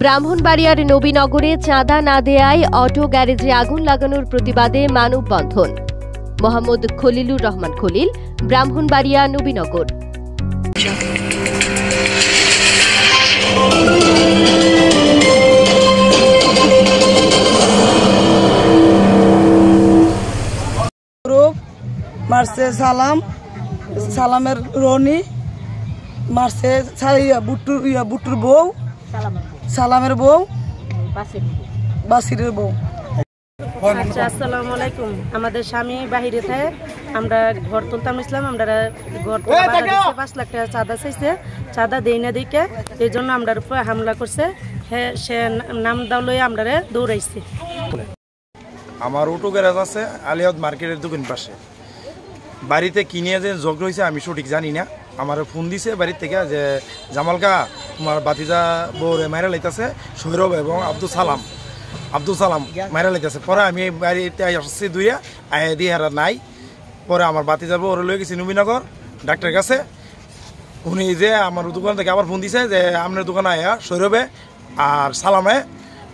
ব্রাহ্মণবাড়িয়ার নবীনগরে চাঁদা না দেয়ায় অটো গ্যারেজে আগুন লাগানোর প্রতিবাদে মানববন্ধন। মোহাম্মদ খলিলুর রহমান খলিল, ব্রাহ্মণবাড়িয়া, নবীনগর। মারছে সালামের রনি, মারছে বুট্টুর বউ, সালামের বউ, বাসিরের বউ। আচ্ছা, আসসালামু আলাইকুম। আমাদের স্বামী বাহিরে থাকে, আমরা ঘর তুলতাম ইসলাম, আমরা ঘর 5 লাখ টাকা চাঁদা চাইছে, চাঁদা দেই না দিকে, এই জন্য আমরা উপরে হামলা করছে। হ্যাঁ, সে নাম দাও লইয়া আমরা দৌড়াইছে। আমার অটো গ্যারেজ আছে আলিয়াদ মার্কেটের দোকান পাশে। বাড়িতে কিনে যে ঝগড়া হয়েছে আমি সঠিক জানি না। আমার ফোন দিছে বাড়ির থেকে যে জামালকা তোমার বাতিজা বউরে মাইরা লাইতেছে সৌরভ এবং আব্দুল সালাম মাইরা লাইতেছে। পরে আমি বাড়িতে আসছি দুইয়া আয়া দিয়ে হারা নাই। পরে আমার বাতিজার বউরে লয়ে গেছি নবীনগর ডাক্তারের কাছে। উনি যে আমার দোকান থেকে আবার ফোন দিছে যে আপনার দোকানে আয়া সৌরভে আর সালামে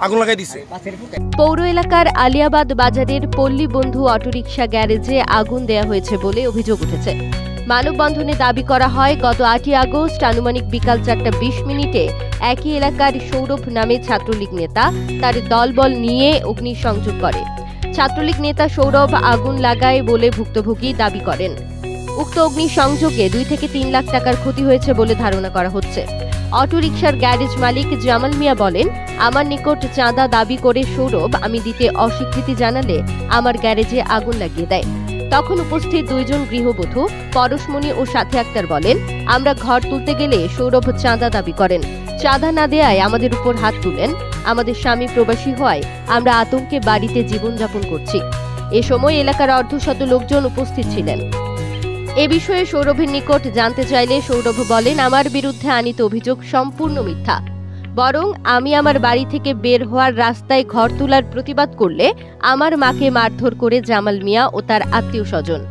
আগুন লাগাই দিছে। পৌর এলাকার আলিয়াবাদ বাজারের পল্লী বন্ধু অটোরিকশা গ্যারেজে আগুন দেয়া হয়েছে বলে অভিযোগ উঠেছে। মানববন্ধনে দাবি করা হয়, গত 8ই আগস্ট আনুমানিক বিকাল 4:20 একই এলাকার সৌরভ নামে ছাত্রলীগ নেতা তার দলবল নিয়ে অগ্নিসংযোগ করে। ছাত্রলীগ নেতা সৌরভ আগুন লাগায় বলে ভুক্তভোগী দাবি করেন। উক্ত অগ্নিসংযোগে 2 থেকে 3 লাখ টাকার ক্ষতি হয়েছে বলে ধারণা করা হচ্ছে। অটোরিকশার গ্যারেজ মালিক জামাল মিয়া বলেন, আমার নিকট চাঁদা দাবি করে সৌরভ আমি দিতে অস্বীকৃতি জানালে আমার গ্যারেজে আগুন লাগিয়ে দেয়। তখন উপস্থিত 2 জন গৃহবধূ পরশমণি ও সাথী আক্তার বলেন, আমরা ঘর তুলতে গেলে সৌরভ চাঁদা দাবি করেন। চাঁদা না দেয়ায় আমাদের উপর হাত তুলেন। আমাদের স্বামী প্রবাসী হওয়ায় আমরা আতঙ্কে বাড়িতে জীবনযাপন করছি। এ সময় এলাকার অর্ধশত লোকজন উপস্থিত ছিলেন। এ বিষয়ে সৌরভের নিকট জানতে চাইলে সৌরভ বলেন, আমার বিরুদ্ধে আনীত অভিযোগ সম্পূর্ণ মিথ্যা। বরং আমি আমার বাড়ি থেকে বের হওয়ার রাস্তায় ঘর তোলার প্রতিবাদ করলে আমার মাকে মারধর করে জামাল মিয়া ও তার আত্মীয় স্বজন।